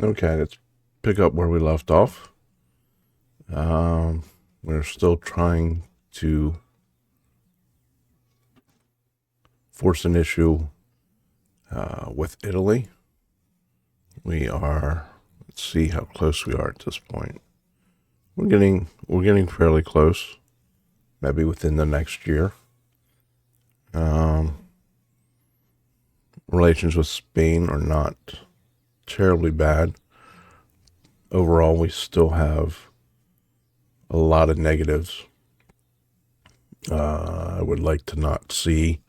Okay, let's pick up where we left off. We're still trying to force an issue with Italy. Let's see how close we are at this point. We're getting fairly close, maybe within the next year. Relations with Spain are not terribly bad. Overall, we still have a lot of negatives. I would like to not see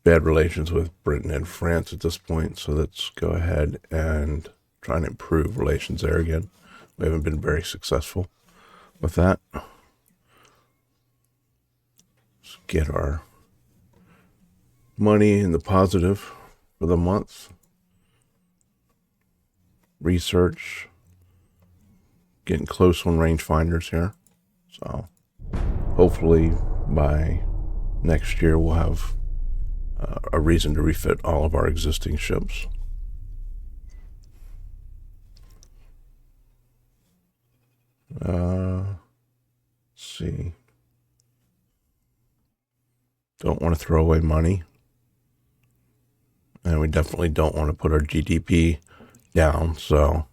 bad relations with Britain and France at this point, so let's go ahead and try and improve relations there again. We haven't been very successful with that. Let's get our money in the positive for the month. Research, getting close on rangefinders here, so hopefully by next year we'll have a reason to refit all of our existing ships. Let's see, don't want to throw away money, and we definitely don't want to put our GDP down, so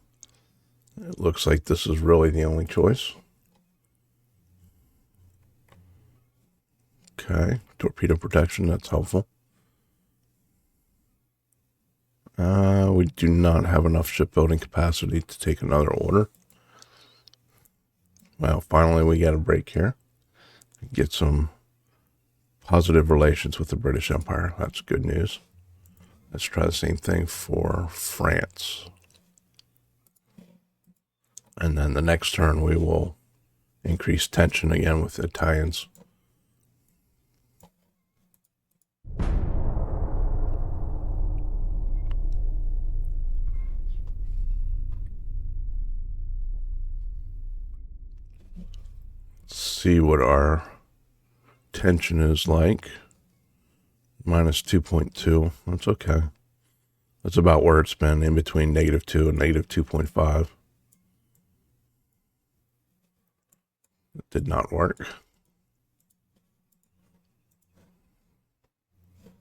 it looks like this is really the only choice. Okay, torpedo protection, that's helpful. We do not have enough shipbuilding capacity to take another order. Well, finally we get a break here. Get some positive relations with the British Empire. That's good news. Let's try the same thing for France. And then the next turn we will increase tension again with the Italians. See what our tension is like. Minus 2.2. That's okay. That's about where it's been, in between -2 and -2.5. It did not work.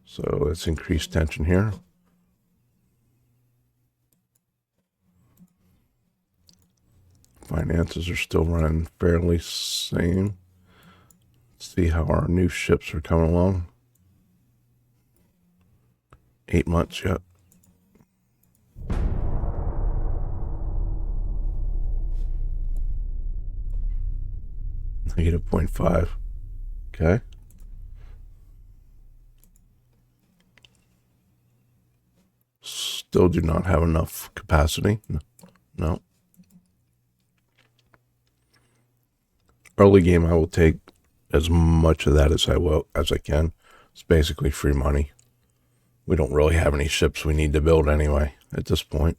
So let's increase tension here. Finances are still running fairly same. Let's see how our new ships are coming along. 8 months yet. -0.5. Okay. Still do not have enough capacity. No. Early game, I will take as much of that as I can. It's basically free money. We don't really have any ships we need to build anyway at this point.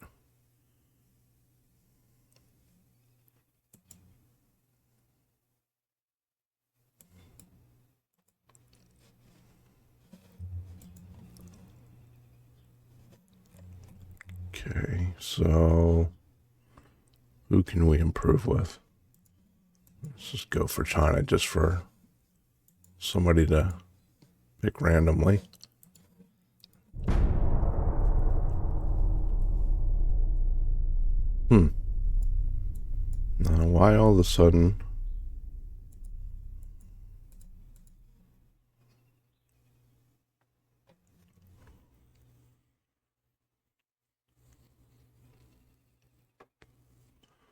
Okay, so who can we improve with? Let's just go for China, just for somebody to pick randomly. why all of a sudden...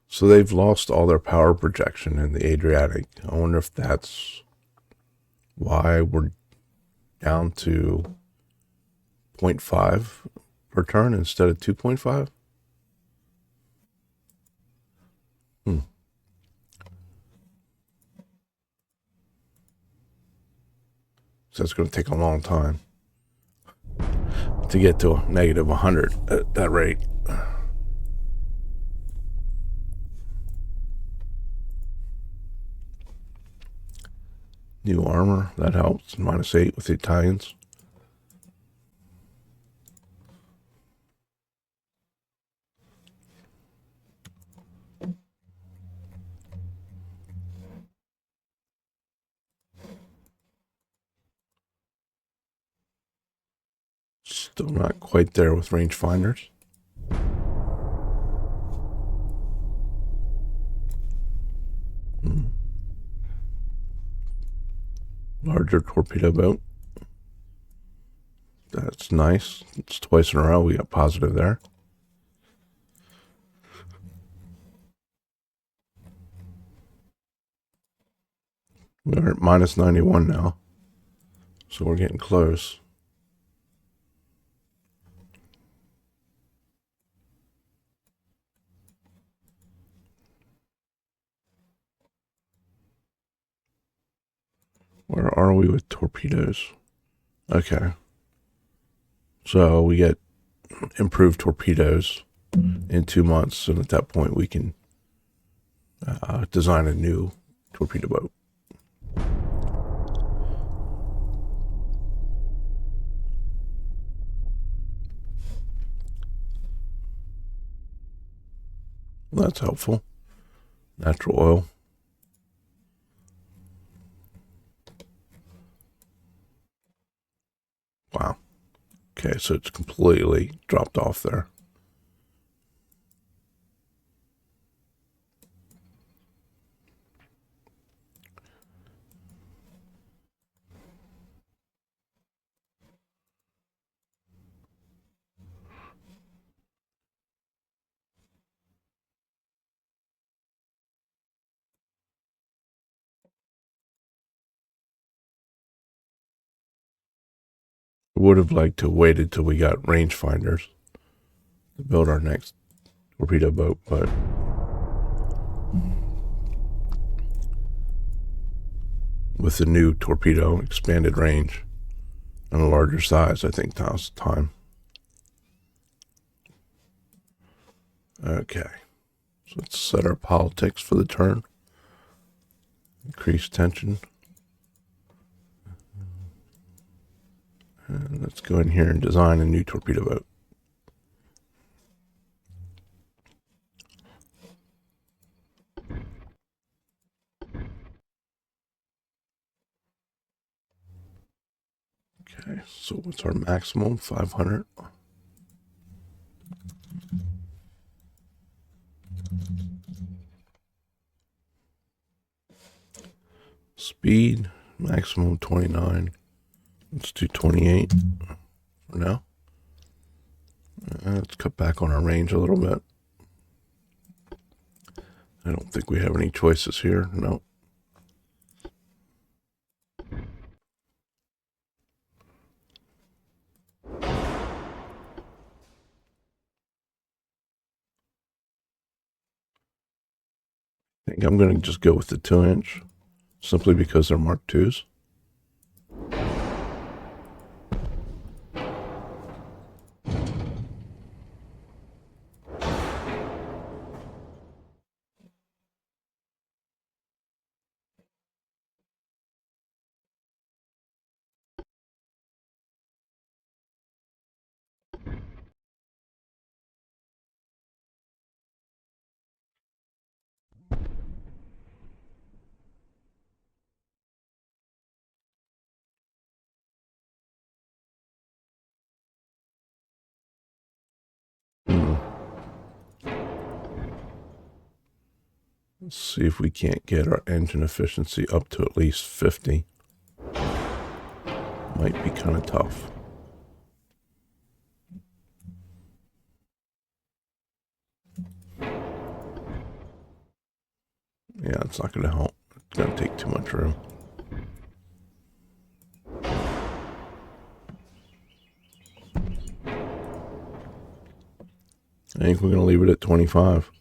So they've lost all their power projection in the Adriatic. I wonder if that's why we're down to 0.5 per turn instead of 2.5. So it's going to take a long time to get to a negative 100 at that rate. New armor, that helps. -8 with the Italians. Still not quite there with rangefinders. Larger torpedo boat. That's nice. It's twice in a row we got positive there. We're at -91 now. So we're getting close. Where are we with torpedoes? Okay. So we get improved torpedoes in 2 months, and at that point we can design a new torpedo boat. Well, that's helpful. Natural oil. Wow. Okay, so it's completely dropped off there. Would have liked to waited till we got rangefinders to build our next torpedo boat, but with the new torpedo expanded range and a larger size, I think now's the time. Okay, so let's set our politics for the turn. Increase tension. And let's go in here and design a new torpedo boat. Okay, so what's our maximum? 500. Speed, maximum 29. Let's do 28 for now. Let's cut back on our range a little bit. I don't think we have any choices here. No. I think I'm going to just go with the 2-inch, simply because they're Mark IIs. Let's see if we can't get our engine efficiency up to at least 50. Might be kind of tough. Yeah, it's not going to help. It's going to take too much room. I think we're going to leave it at 25.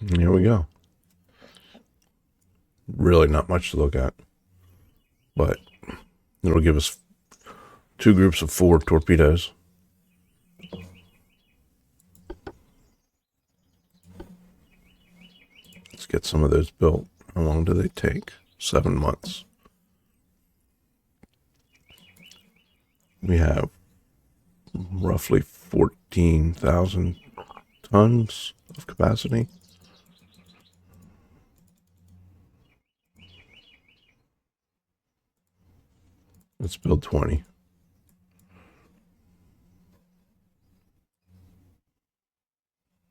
And here we go. Really not much to look at, but it'll give us 2 groups of 4 torpedoes. Let's get some of those built. How long do they take? 7 months. We have roughly 14,000 tons of capacity. Let's build 20.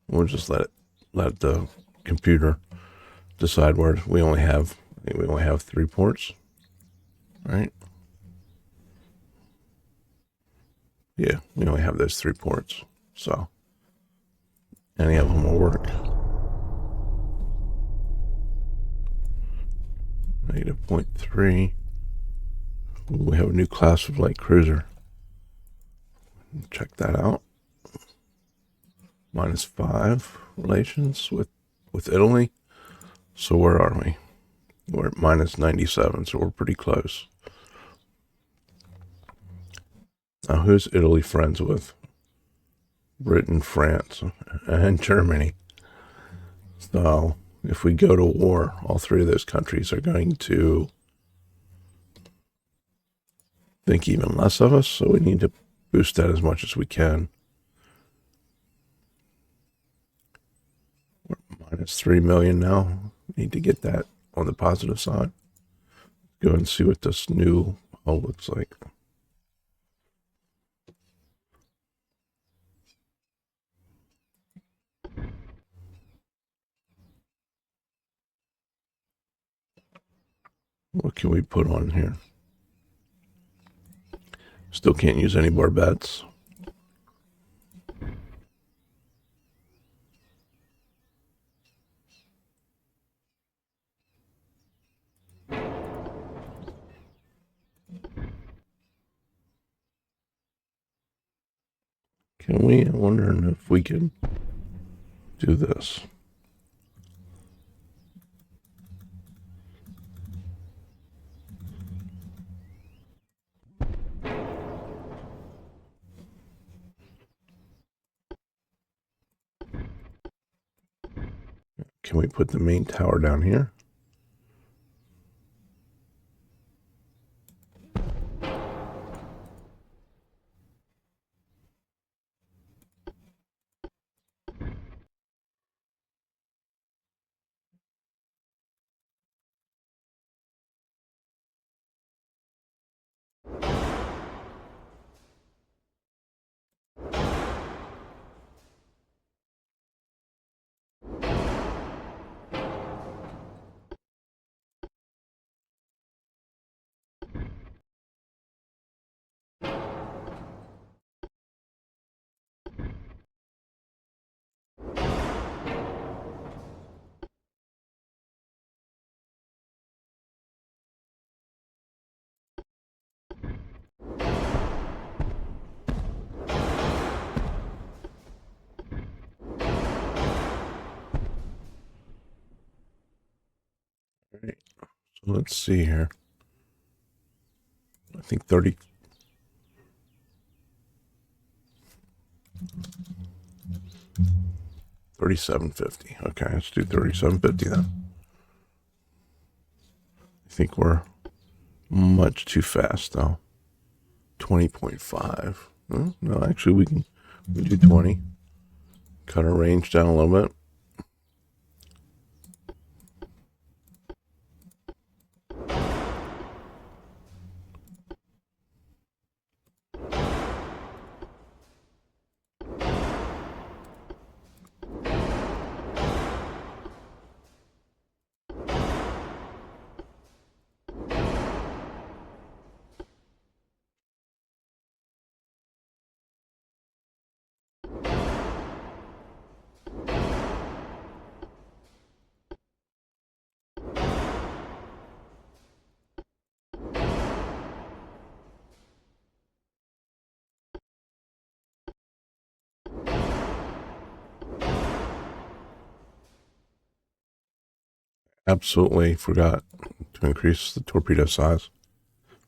We'll just let the computer decide where we only have 3 ports, right? Yeah, we only have those 3 ports, so any of them will work. -0.3. We have a new class of light cruiser. Check that out. -5 relations with Italy. So where are we? We're at -97, so we're pretty close. Now, who's Italy friends with? Britain, France, and Germany. So if we go to war, all 3 of those countries are going to think even less of us, so we need to boost that as much as we can. We're -3 million now. Need to get that on the positive side. Go and see what this new hull looks like. What can we put on here? Still can't use any barbettes. Can we? I'm wondering if we can do this. Can we put the main tower down here? All right. So let's see here. I think 30. $37.50. Okay, let's do $37.50 then. I think we're much too fast though. 20.5. No, actually we can do 20. Cut our range down a little bit. Absolutely forgot to increase the torpedo size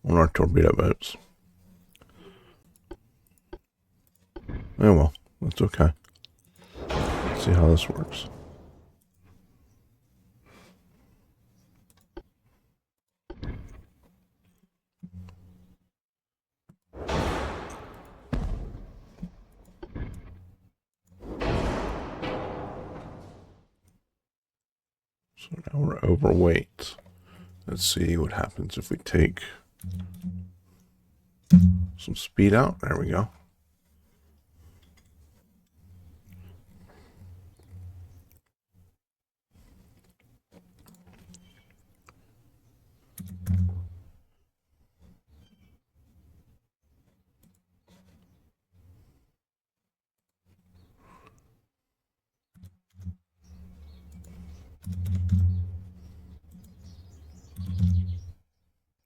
on our torpedo boats. Oh well, that's okay. Let's see how this works. So now we're overweight. Let's see what happens if we take some speed out. There we go.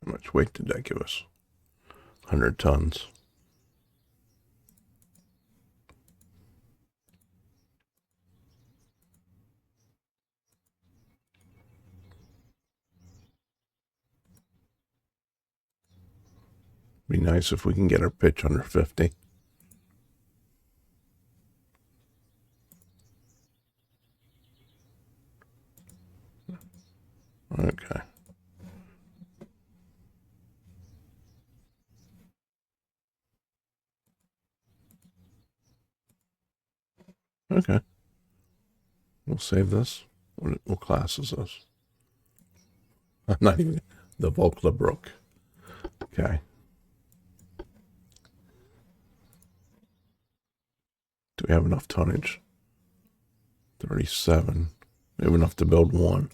How much weight did that give us? 100 tons. Be nice if we can get our pitch under 50. Okay. Okay. We'll save this. What class is this? Not even the Volklabrook. Okay. Do we have enough tonnage? 37. We have enough to build one.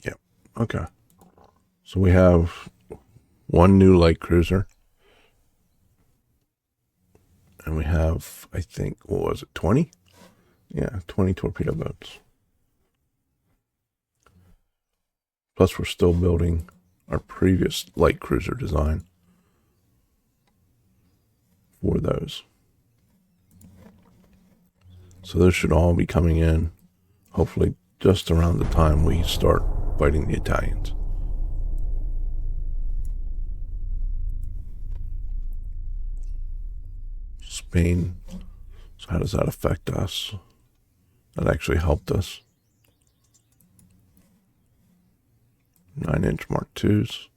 Yep. Okay. So we have one new light cruiser. And we have, I think, what was it, 20? Yeah, 20 torpedo boats. Plus, we're still building our previous light cruiser design for those. So those should all be coming in, hopefully, just around the time we start fighting the Italians. Spain. So how does that affect us? That actually helped us. 9-inch Mark IIs.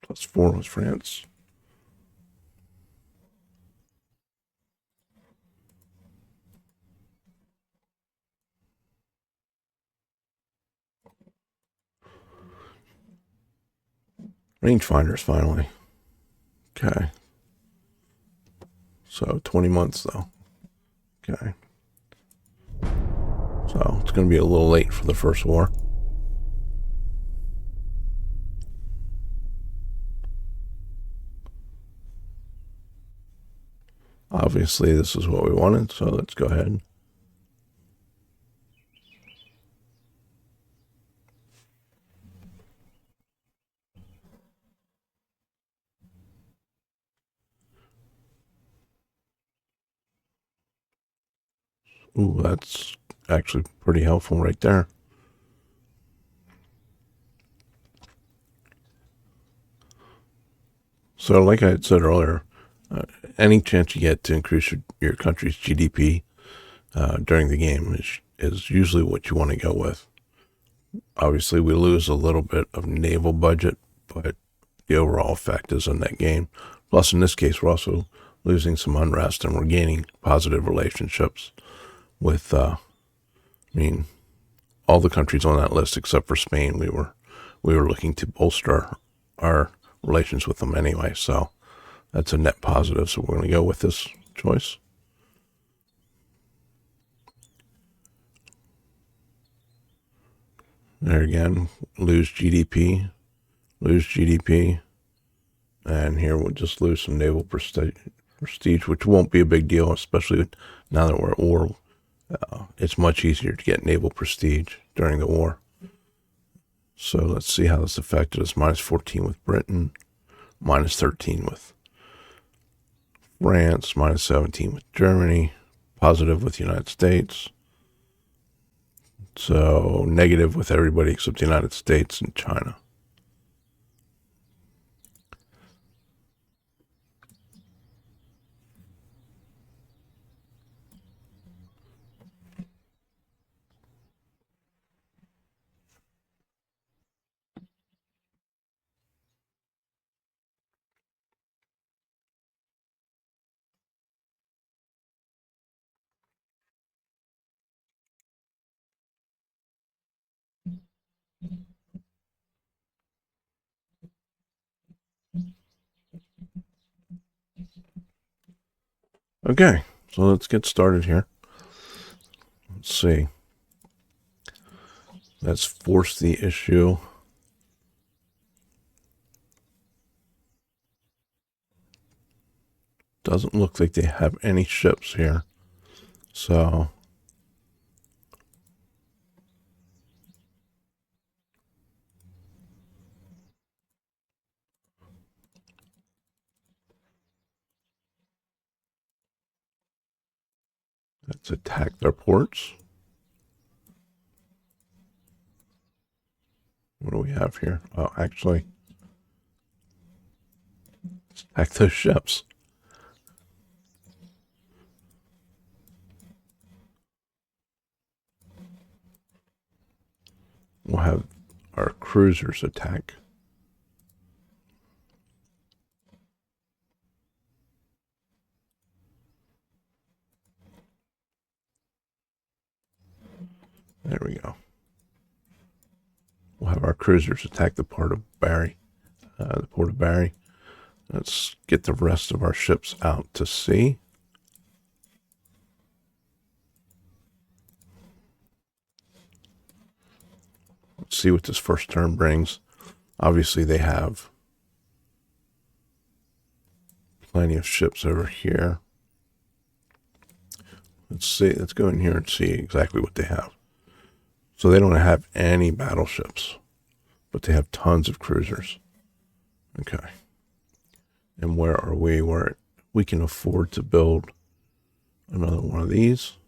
+4 was France. Rangefinders finally. Okay. So 20 months though. Okay. So it's going to be a little late for the first war. Obviously, this is what we wanted, so let's go ahead. Ooh, that's actually pretty helpful right there. So like I had said earlier, any chance you get to increase your country's GDP, during the game is usually what you want to go with. Obviously, we lose a little bit of naval budget, but the overall effect is a net gain. Plus, in this case, we're also losing some unrest, and we're gaining positive relationships with, all the countries on that list except for Spain. We were looking to bolster our relations with them anyway, so that's a net positive. So we're going to go with this choice. There again, lose GDP, and here we'll just lose some naval prestige, which won't be a big deal, especially now that we're at war. It's much easier to get naval prestige during the war. So let's see how this affected us. -14 with Britain, -13 with France, -17 with Germany, positive with the United States. So negative with everybody except the United States and China. Okay, so let's get started here. Let's see. Let's force the issue. Doesn't look like they have any ships here. So let's attack their ports. What do we have here? Oh, actually, let's attack those ships. We'll have our cruisers attack. There we go. We'll have our cruisers attack the port of Barry. Let's get the rest of our ships out to sea. Let's see what this first turn brings. Obviously, they have plenty of ships over here. Let's see. Let's go in here and see exactly what they have. So they don't have any battleships, but they have tons of cruisers. Okay. And where are we? Where we can afford to build another one of these.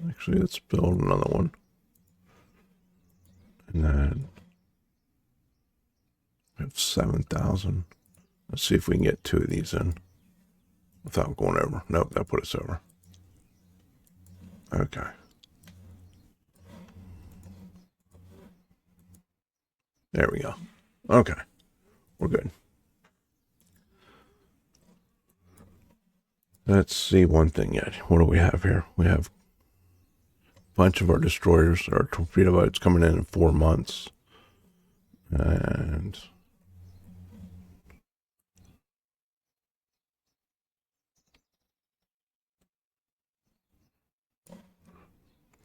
Actually, let's build another one. And then we have 7,000. Let's see if we can get 2 of these in without going over. Nope, that put us over. Okay. There we go. Okay. We're good. Let's see one thing yet. What do we have here? We have a bunch of our destroyers, our torpedo boats coming in 4 months. And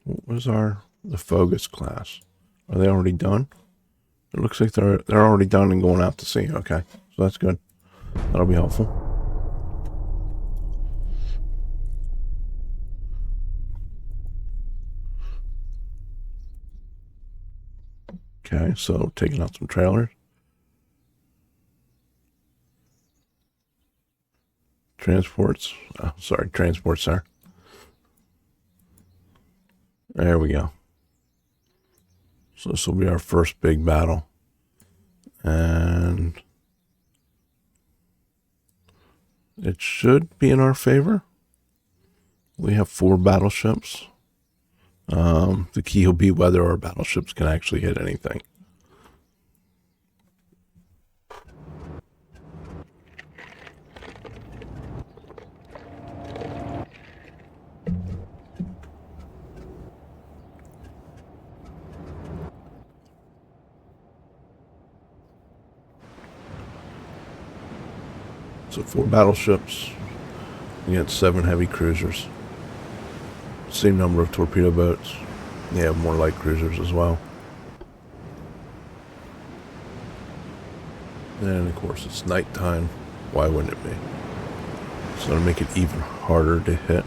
what was the Focus class? Are they already done? It looks like they're already done and going out to sea. Okay, so that's good. That'll be helpful. Okay, so taking out some trailers. Transports. Oh, sorry, transports there. There we go. So this will be our first big battle. And it should be in our favor. We have 4 battleships. The key will be whether our battleships can actually hit anything. So 4 battleships against 7 heavy cruisers. Same number of torpedo boats. They have more light cruisers as well. And of course it's nighttime. Why wouldn't it be? So to make it even harder to hit.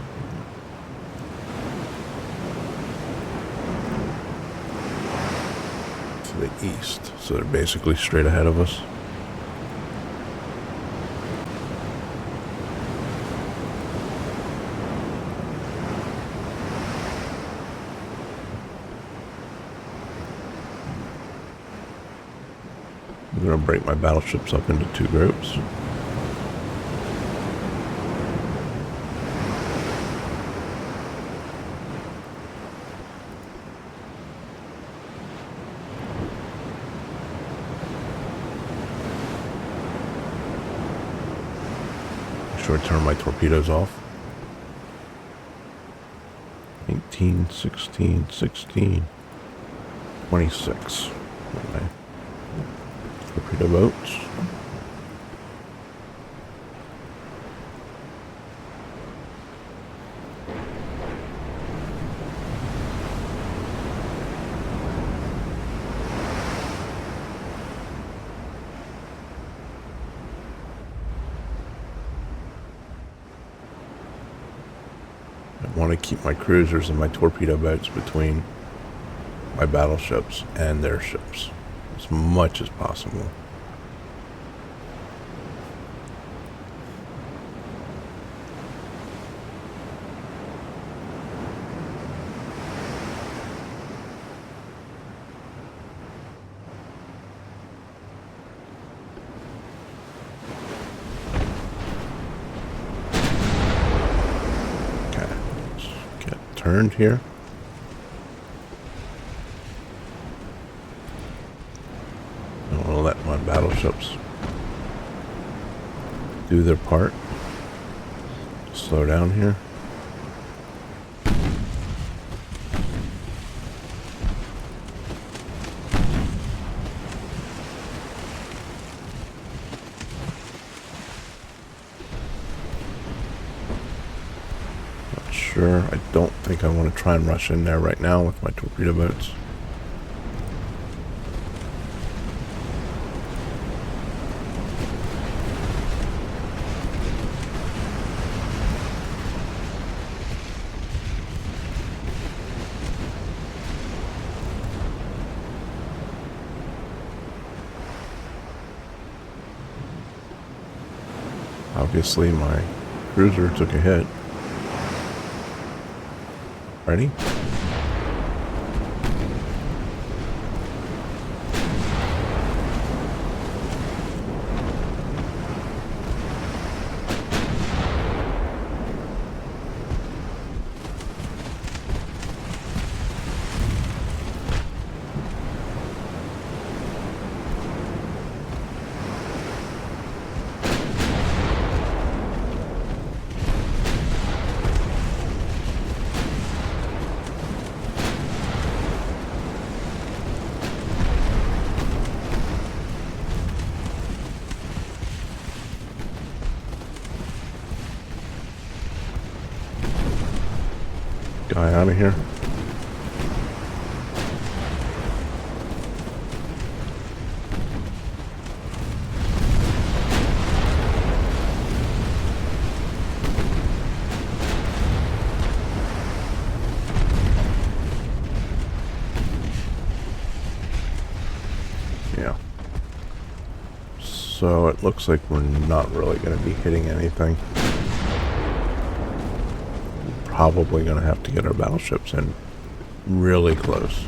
To the east. So they're basically straight ahead of us. I'm going to break my battleships up into 2 groups. Make sure I turn my torpedoes off. 18, 16, 16, 26. Okay. Torpedo boats. I want to keep my cruisers and my torpedo boats between my battleships and their ships as much as possible. Okay, let's get turned here. Let my battleships do their part. Slow down here. Not sure. I don't think I want to try and rush in there right now with my torpedo boats. Obviously, my cruiser took a hit. Ready? Guy out of here. Yeah. So it looks like we're not really going to be hitting anything. Probably going to have to get our battleships in really close.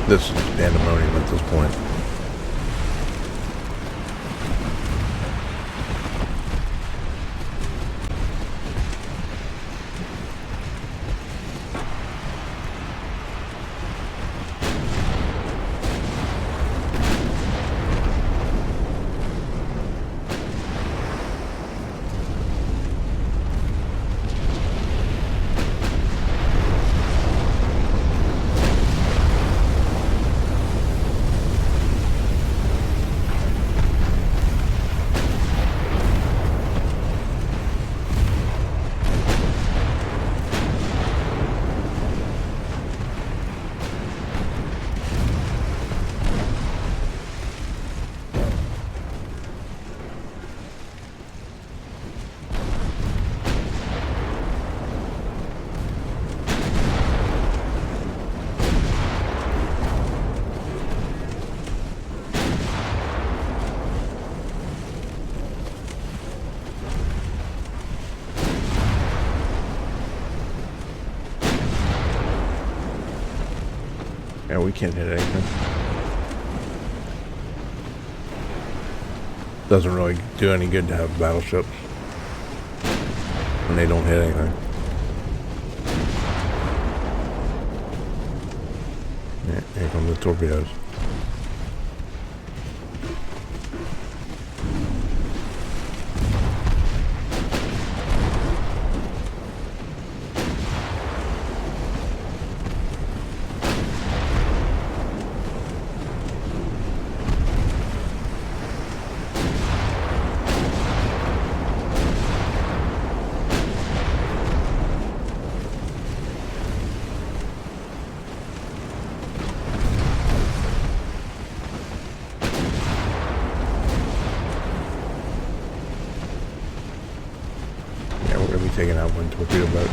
This is pandemonium at this point. Yeah, we can't hit anything. Doesn't really do any good to have battleships when they don't hit anything. Yeah, here come the torpedoes. Taking out one torpedo boat.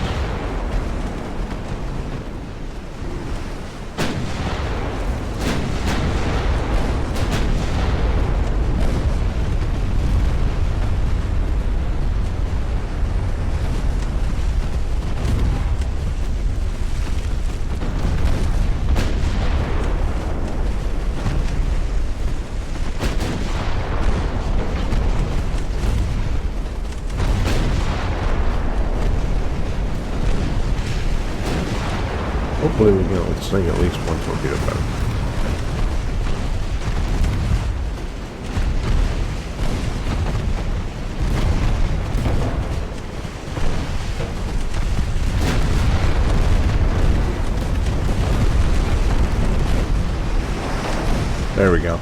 Hopefully we can sink at least one torpedo boat. There we go.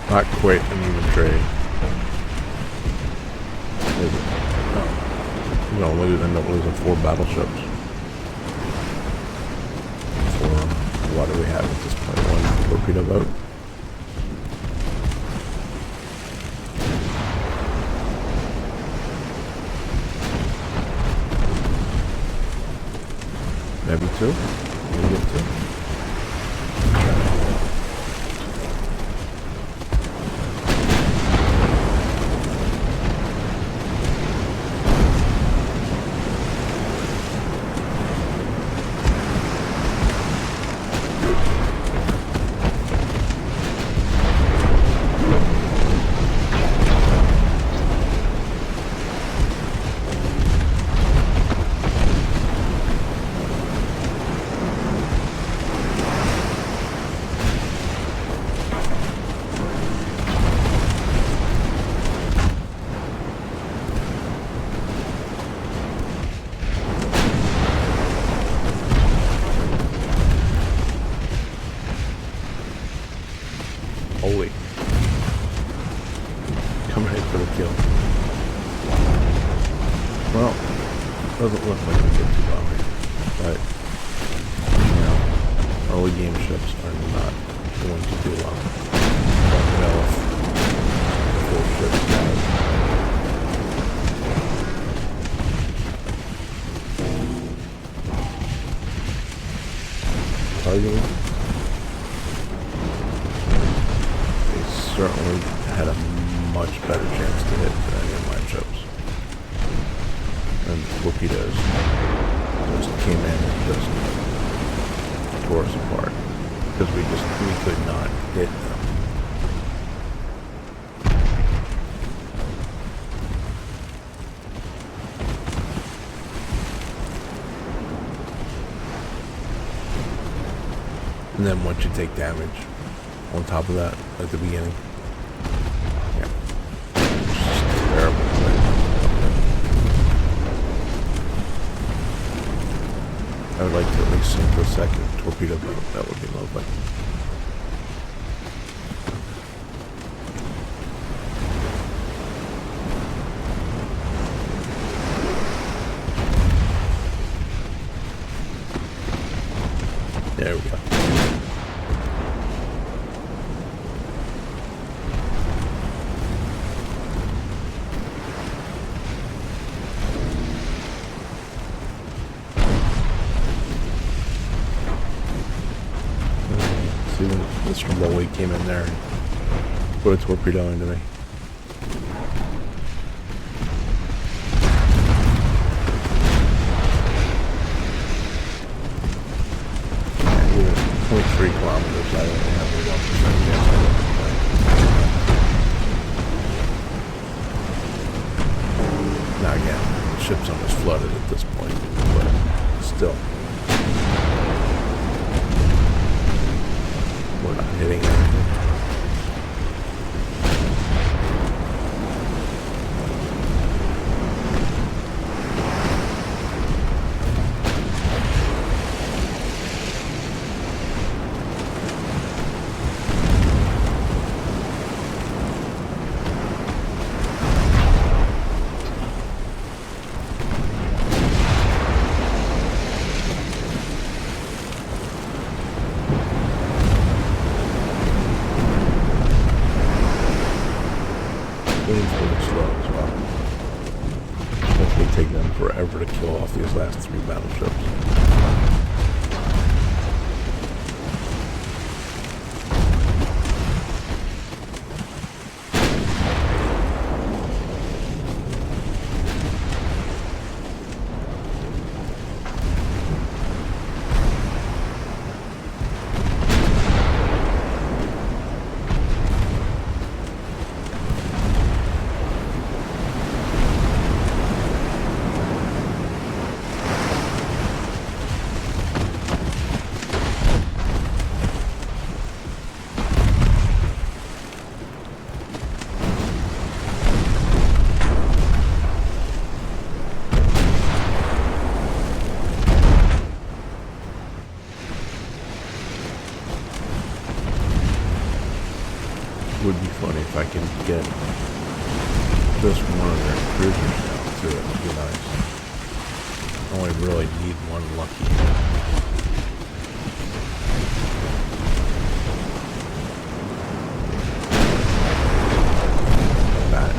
Not quite an even trade. Is it? No. We're gonna end up losing 4 battleships. What do we have at this point? 1 torpedo boat. Maybe 2. Maybe get 2. Holy. Coming in for the kill. Well, doesn't look like we get too well here. But, you know, early game ships are not going to do well. Don't know if the full ship's died. Targeting. Certainly had a much better chance to hit than any of my ships. And torpedoes just came in and just tore us apart because we could not hit them. And then once you take damage on top of that at the beginning, yeah, it's just terrible. I would like to at least sink the second torpedo boat. That would be lovely. There we go. See when Mr. Molly came in there and put a torpedo into me. And even 0.3 kilometers, I only have a 1% chance of it. Now again, the ship's almost flooded at this point, but still. We're not hitting anything. It's really slow as well. It's going to take them forever to kill off these last 3 battleships. Would be funny if I can get just one of their cruisers down too. It would be nice. I only really need one lucky. That.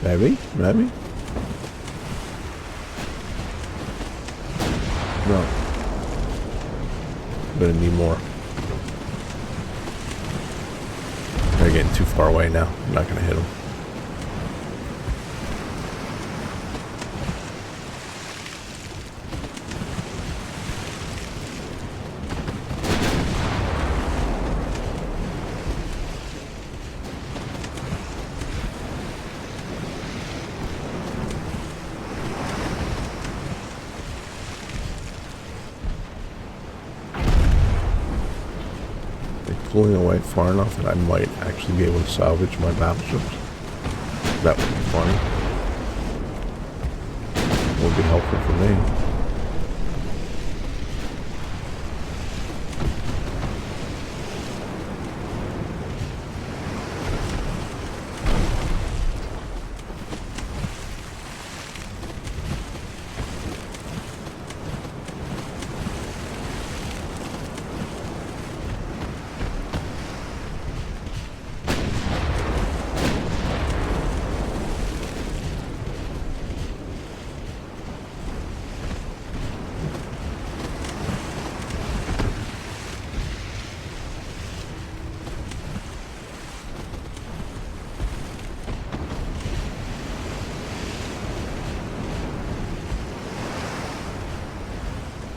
Maybe? Maybe? No. I'm gonna need more. They're getting too far away now. I'm not gonna hit them. Pulling away far enough that I might actually be able to salvage my battleships. That would be funny. Would be helpful for me.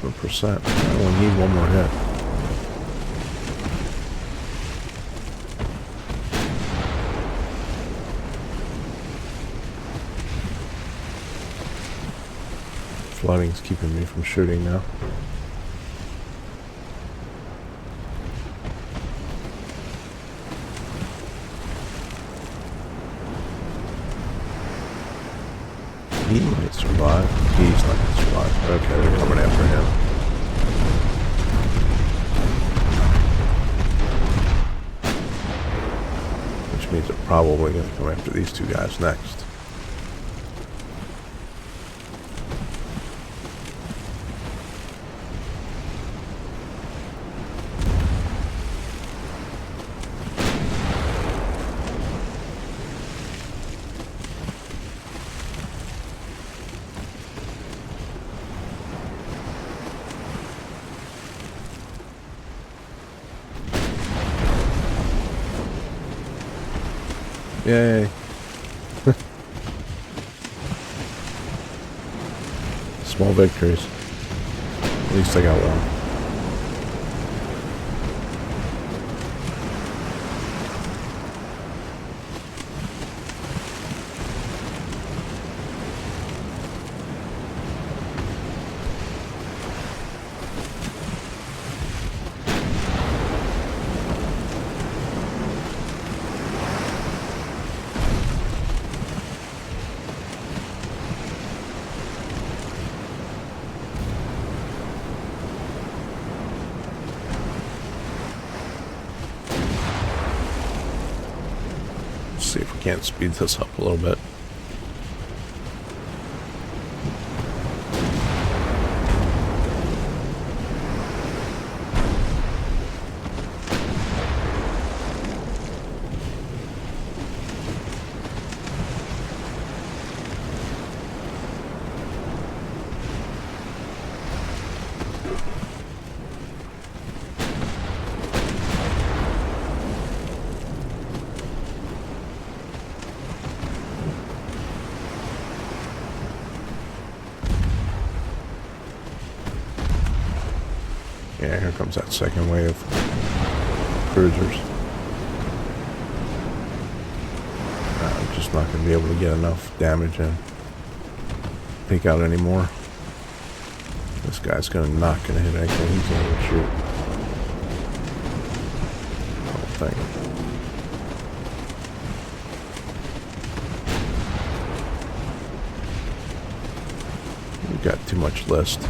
100%. I only need one more hit. Flooding's keeping me from shooting now. He might survive. He's not going to survive. Okay, they're coming after him. Which means they're probably going to come after these two guys next. Yay. Small victories. At least I got one. See if we can't speed this up a little bit. Yeah, here comes that second wave of cruisers. I'm just not going to be able to get enough damage in. Take out any more. This guy's not going to hit anything. He's going to shoot. The whole thing. We've got too much list.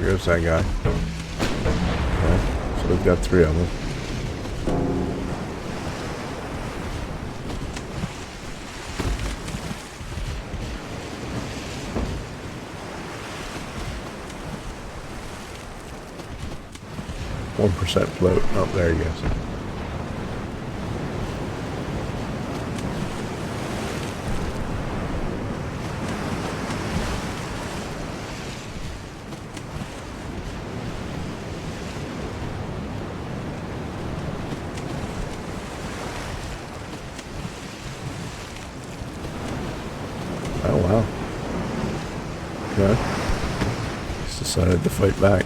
goes that guy. Okay, so we've got 3 of them. %1 float. Oh, there he goes. Oh, wow. Okay. He's decided to fight back.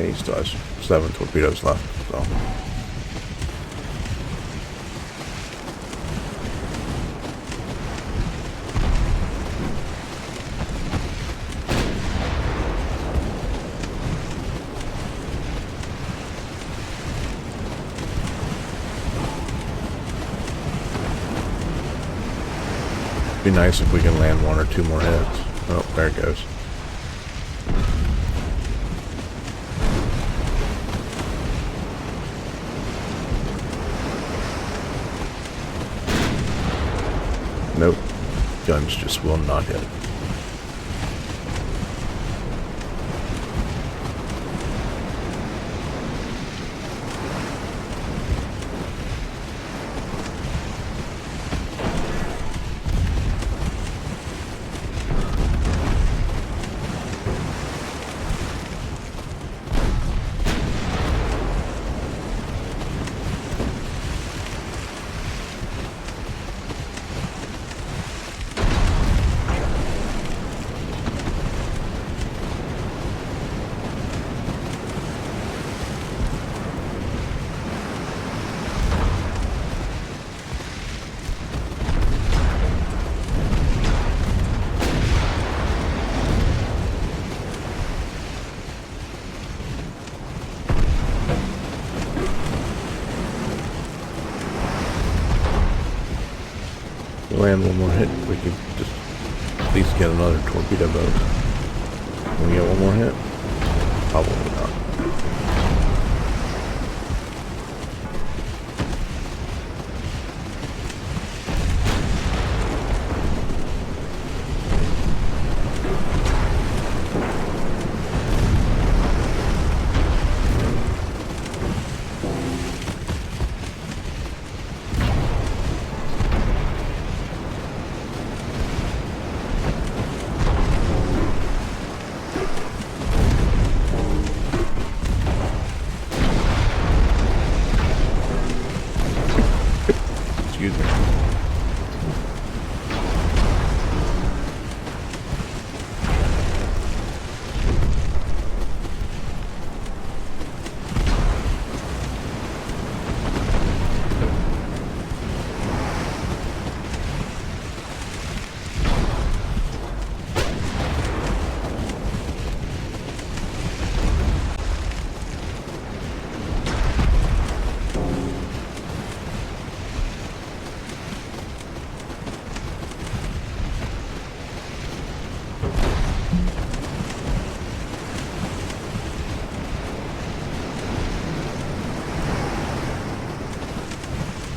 He still has 7 torpedoes left, so. Be nice if we can land 1 or 2 more hits. Oh, there it goes. Nope. Guns just will not hit. Land 1 more hit, we could just at least get another torpedo boat. Can we get 1 more hit? Probably not. Excuse me.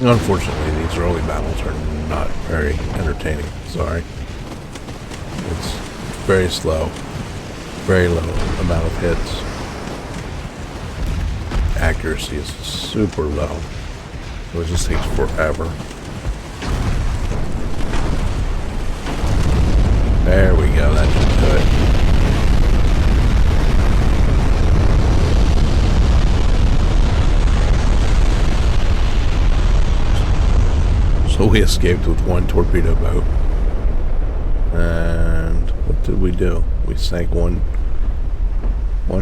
Unfortunately, these early battles are not very entertaining. Sorry. It's very slow. Very low amount of hits. Accuracy is super low. So it just takes forever. There we go, that should do it. So we escaped with one torpedo boat. And what did we do? We sank one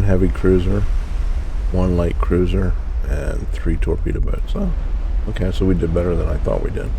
heavy cruiser, one light cruiser, and 3 torpedo boats. Oh, okay, so we did better than I thought we did.